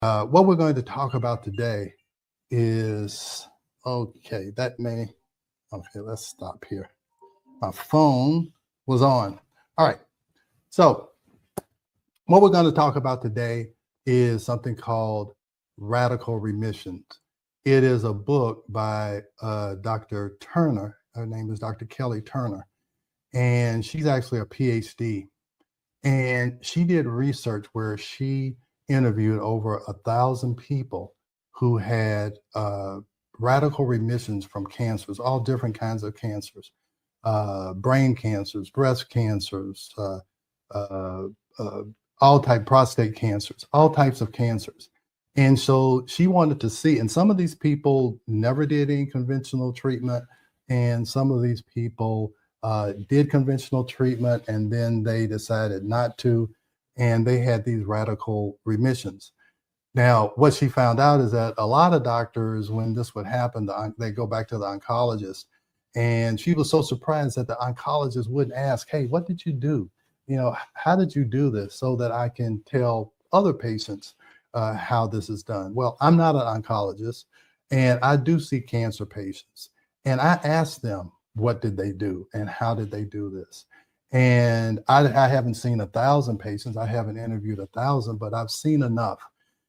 What we're going to talk about today is okay. Let's stop here. My phone was on. All right. So, what we're going to talk about today is something called Radical Remissions. It is a book by Dr. Turner. Her name is Dr. Kelly Turner, and she's actually a PhD. And she did research where she interviewed over 1,000 people who had radical remissions from cancers, all different kinds of cancers, brain cancers, breast cancers, all type prostate cancers, all types of cancers. And so she wanted to see, and some of these people never did any conventional treatment, and some of these people did conventional treatment, and then they decided not to, and they had these radical remissions. Now, what she found out is that a lot of doctors, when this would happen, they go back to the oncologist, and she was so surprised that the oncologist wouldn't ask, "Hey, what did you do? How did you do this so that I can tell other patients how this is done?" Well, I'm not an oncologist, and I do see cancer patients, and I ask them, what did they do and how did they do this? And I haven't seen 1,000 patients. I haven't interviewed 1,000, but I've seen enough.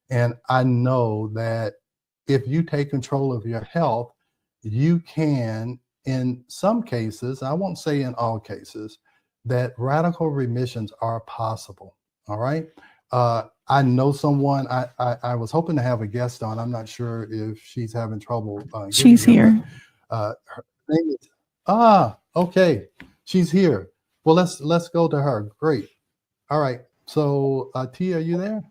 And I know that if you take control of your health, you can, in some cases, I won't say in all cases, that radical remissions are possible. All right. I know someone, I was hoping to have a guest on. I'm not sure if she's having trouble. She's here. Her name is, okay. She's here. Well, let's go to her. Great. All right. So Tia, are you there?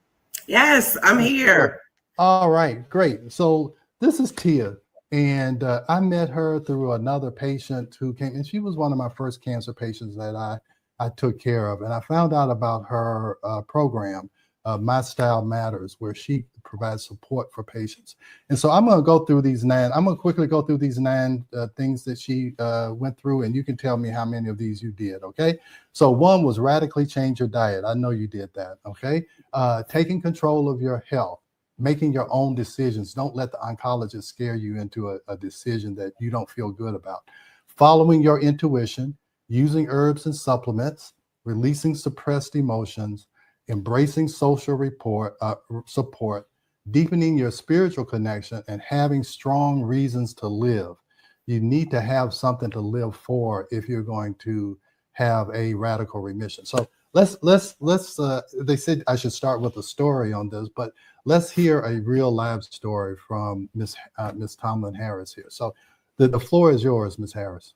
Yes, I'm here. All right, great. So this is Tia, and I met her through another patient who came, and she was one of my first cancer patients that I took care of. And I found out about her program, My Style Matters, where she provides support for patients. And so I'm going to go through these nine. I'm going to quickly go through these nine things that she went through, and you can tell me how many of these you did, okay? So one was radically change your diet. I know you did that, okay? Taking control of your health, making your own decisions. Don't let the oncologist scare you into a decision that you don't feel good about. Following your intuition, using herbs and supplements, releasing suppressed emotions, embracing social support, deepening your spiritual connection, and having strong reasons to live. You need to have something to live for if you're going to have a radical remission. So let's they said I should start with a story on this, but let's hear a real live story from Miss Tomlin Harris here. So the floor is yours, Miss Harris.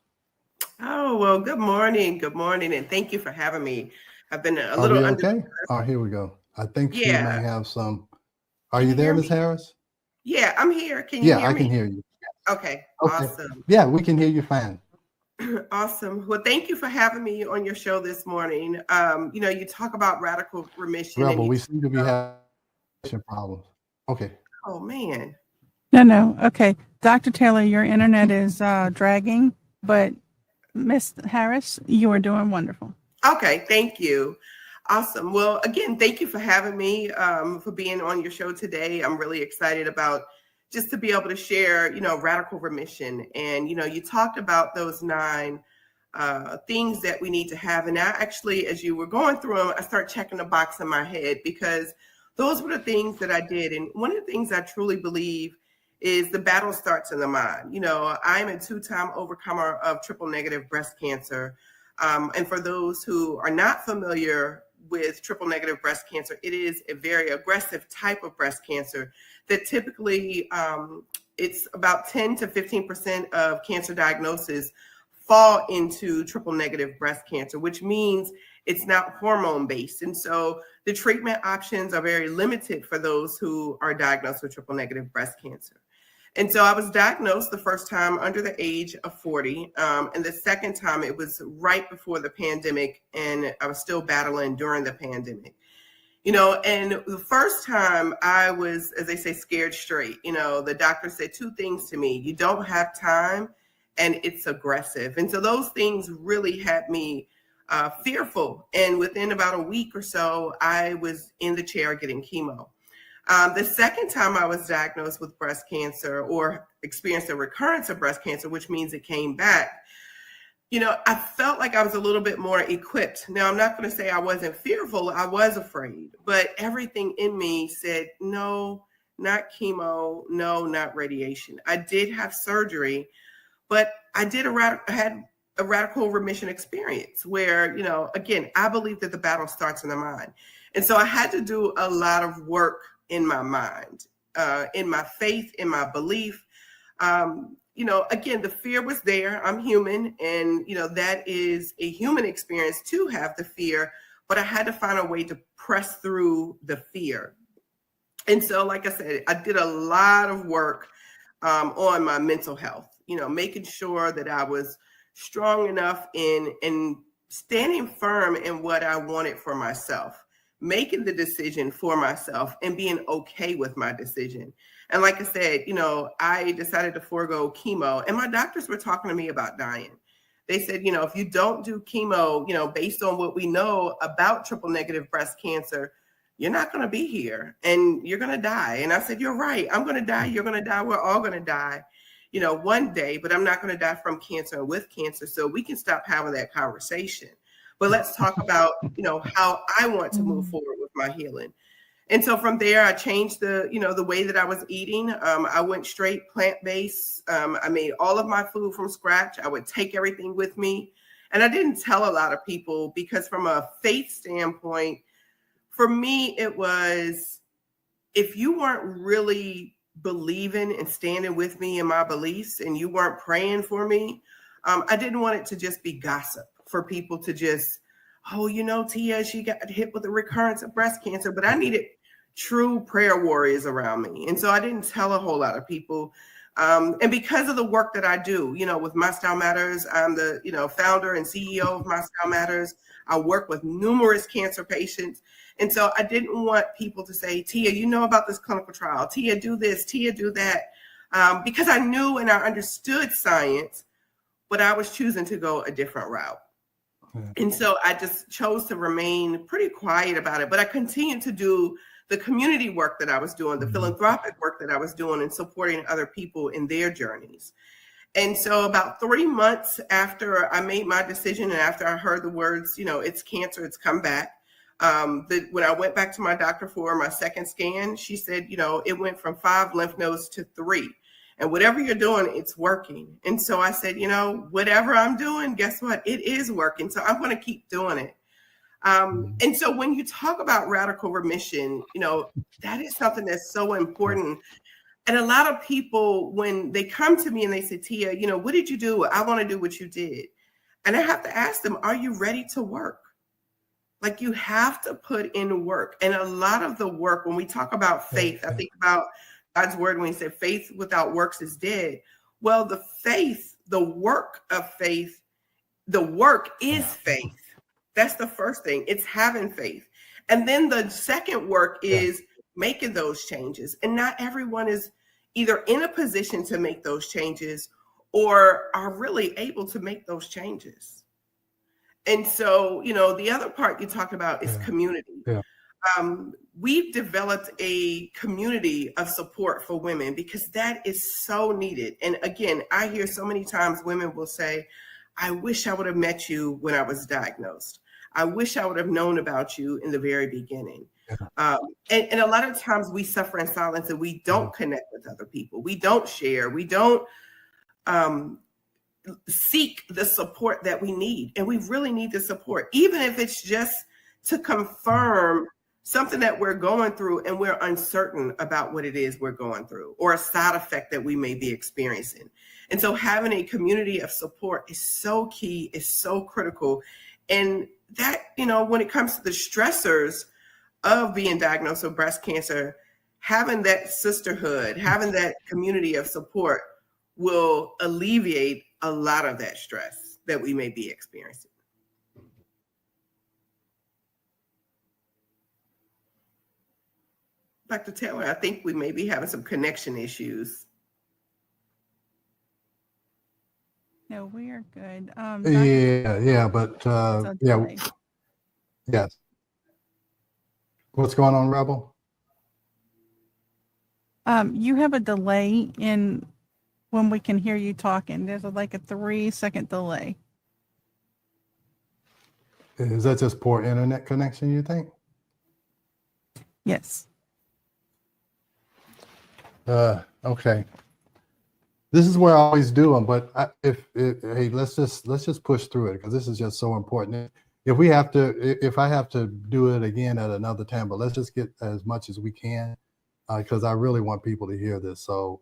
Oh, well, good morning, and thank you for having me. I've been a little under. Okay. Oh, here we go. I think she may have some. Are you there, Miss Harris? Yeah, I'm here. Can you hear me? Yeah, I can hear you. Okay, awesome. Yeah, we can hear you fine. Awesome. Well, thank you for having me on your show this morning. You talk about radical remission. Rebel, we seem to be having problems. Okay. Oh, man. No. Okay. Dr. Taylor, your internet is dragging, but Miss Harris, you are doing wonderful. Okay, thank you. Awesome. Well, again, thank you for having me, for being on your show today. I'm really excited about just to be able to share, radical remission. And, you talked about those 9 things that we need to have. And I actually, as you were going through them, I started checking the box in my head because those were the things that I did. And one of the things I truly believe is the battle starts in the mind. I'm a 2-time overcomer of triple negative breast cancer. And for those who are not familiar with triple negative breast cancer, it is a very aggressive type of breast cancer that typically it's about 10 to 15% of cancer diagnoses fall into triple negative breast cancer, which means it's not hormone based. And so the treatment options are very limited for those who are diagnosed with triple negative breast cancer. And so I was diagnosed the first time under the age of 40. And the second time it was right before the pandemic, and I was still battling during the pandemic. And the first time I was, as they say, scared straight. The doctor said 2 things to me: you don't have time, and it's aggressive. And so those things really had me fearful. And within about a week or so, I was in the chair getting chemo. The second time I was diagnosed with breast cancer or experienced a recurrence of breast cancer, which means it came back, I felt like I was a little bit more equipped. Now, I'm not going to say I wasn't fearful. I was afraid, but everything in me said, no, not chemo. No, not radiation. I did have surgery, but I had a radical remission experience where, again, I believe that the battle starts in the mind. And so I had to do a lot of work in my mind, in my faith, in my belief. Again, the fear was there. I'm human. And, that is a human experience to have the fear, but I had to find a way to press through the fear. And so, like I said, I did a lot of work on my mental health, making sure that I was strong enough in standing firm in what I wanted for myself, making the decision for myself and being okay with my decision. And like I said, I decided to forego chemo, and my doctors were talking to me about dying. They said, if you don't do chemo, based on what we know about triple negative breast cancer, you're not going to be here and you're going to die. And I said, you're right. I'm going to die. You're going to die. We're all going to die, one day, but I'm not going to die from cancer or with cancer. So we can stop having that conversation. But let's talk about, how I want to move forward with my healing. And so from there, I changed the way that I was eating. I went straight plant-based. I made all of my food from scratch. I would take everything with me. And I didn't tell a lot of people because from a faith standpoint, for me, it was, if you weren't really believing and standing with me in my beliefs and you weren't praying for me, I didn't want it to just be gossip for people to just, Tia, she got hit with a recurrence of breast cancer, but I needed true prayer warriors around me. And so I didn't tell a whole lot of people. And because of the work that I do, with My Style Matters, I'm the, founder and CEO of My Style Matters. I work with numerous cancer patients. And so I didn't want people to say, Tia, you know about this clinical trial. Tia, do this. Tia, do that. Because I knew and I understood science, but I was choosing to go a different route. And so I just chose to remain pretty quiet about it. But I continued to do the community work that I was doing, the philanthropic work that I was doing, and supporting other people in their journeys. And so about 3 months after I made my decision and after I heard the words, it's cancer, it's come back. When I went back to my doctor for my second scan, she said, it went from 5 lymph nodes to 3. And whatever you're doing, it's working. And so I said, whatever I'm doing, guess what? It is working. So I'm going to keep doing it. And so when you talk about radical remission, that is something that's so important. And a lot of people, when they come to me and they say, Tia, what did you do? I want to do what you did. And I have to ask them, are you ready to work? Like, you have to put in work. And a lot of the work, when we talk about faith, I think about God's word when he said faith without works is dead. Well, the work of faith, the work is faith. That's the first thing. It's having faith. And then the second work is making those changes. And not everyone is either in a position to make those changes or are really able to make those changes. And so, the other part you talked about is community. Yeah. We've developed a community of support for women because that is so needed. And again, I hear so many times women will say, I wish I would have met you when I was diagnosed. I wish I would have known about you in the very beginning. Yeah. And a lot of times we suffer in silence and we don't connect with other people. We don't share. We don't seek the support that we need. And we really need the support, even if it's just to confirm something that we're going through and we're uncertain about what it is we're going through or a side effect that we may be experiencing. And so having a community of support is so key, is so critical. And that, when it comes to the stressors of being diagnosed with breast cancer, having that sisterhood, having that community of support will alleviate a lot of that stress that we may be experiencing. Dr. Taylor, I think we may be having some connection issues. No, we are good. Yes. What's going on, Rebel? You have a delay in when we can hear you talking. There's like a 3-second delay. Is that just poor internet connection, you think? Yes. Okay. This is where I always do them, but hey, let's just push through it because this is just so important. If I have to do it again at another time, but let's just get as much as we can because I really want people to hear this. So,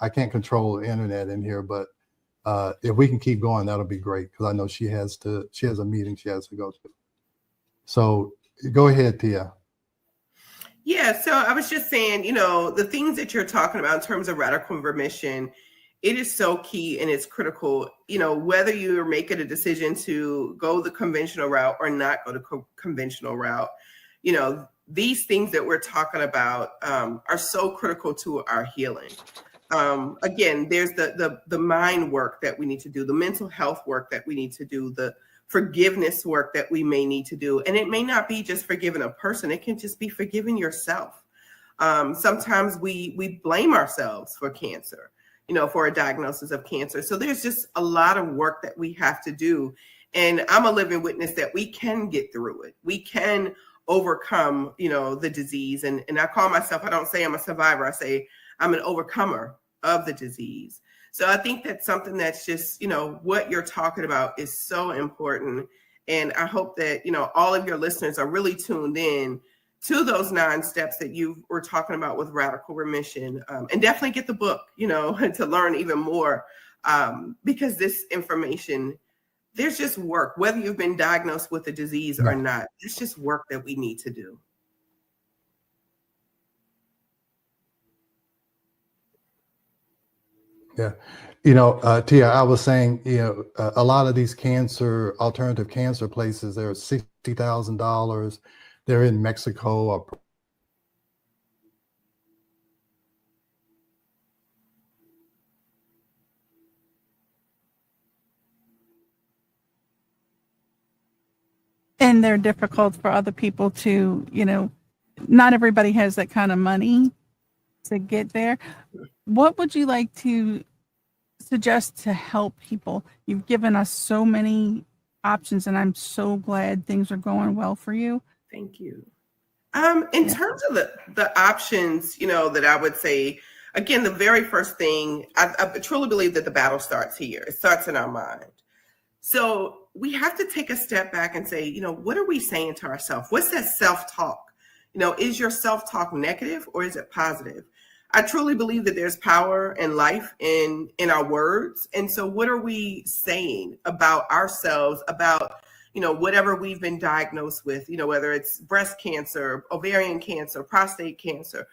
I can't control the internet in here, but if we can keep going, that'll be great because I know she has a meeting she has to go to. So go ahead, Tia. Yeah, so I was just saying, the things that you're talking about in terms of radical remission, it is so key and it's critical, whether you're making a decision to go the conventional route or not go the conventional route, these things that we're talking about are so critical to our healing. Again, there's the mind work that we need to do, the mental health work that we need to do, the forgiveness work that we may need to do. And it may not be just forgiving a person. It can just be forgiving yourself. Sometimes we blame ourselves for cancer, for a diagnosis of cancer. So there's just a lot of work that we have to do. And I'm a living witness that we can get through it. We can overcome, the disease. And I call myself, I don't say I'm a survivor. I say I'm an overcomer of the disease. So I think that's something that's just, what you're talking about is so important. And I hope that, all of your listeners are really tuned in to those 9 steps that you were talking about with radical remission, and definitely get the book, to learn even more, because this information, there's just work, whether you've been diagnosed with a disease or not, it's just work that we need to do. Yeah. Tia, I was saying, a lot of these alternative cancer places, they're $60,000. They're in Mexico or And they're difficult for other people to, not everybody has that kind of money to get there. What would you like to suggest to help people? You've given us so many options, and I'm so glad things are going well for you. Thank you. In terms of the options, that I would say, again, the very first thing, I truly believe that the battle starts here. It starts in our mind. So we have to take a step back and say, what are we saying to ourselves? What's that self-talk? Is your self-talk negative or is it positive? I truly believe that there's power and life in our words. And so what are we saying about ourselves, about, whatever we've been diagnosed with, whether it's breast cancer, ovarian cancer, prostate cancer,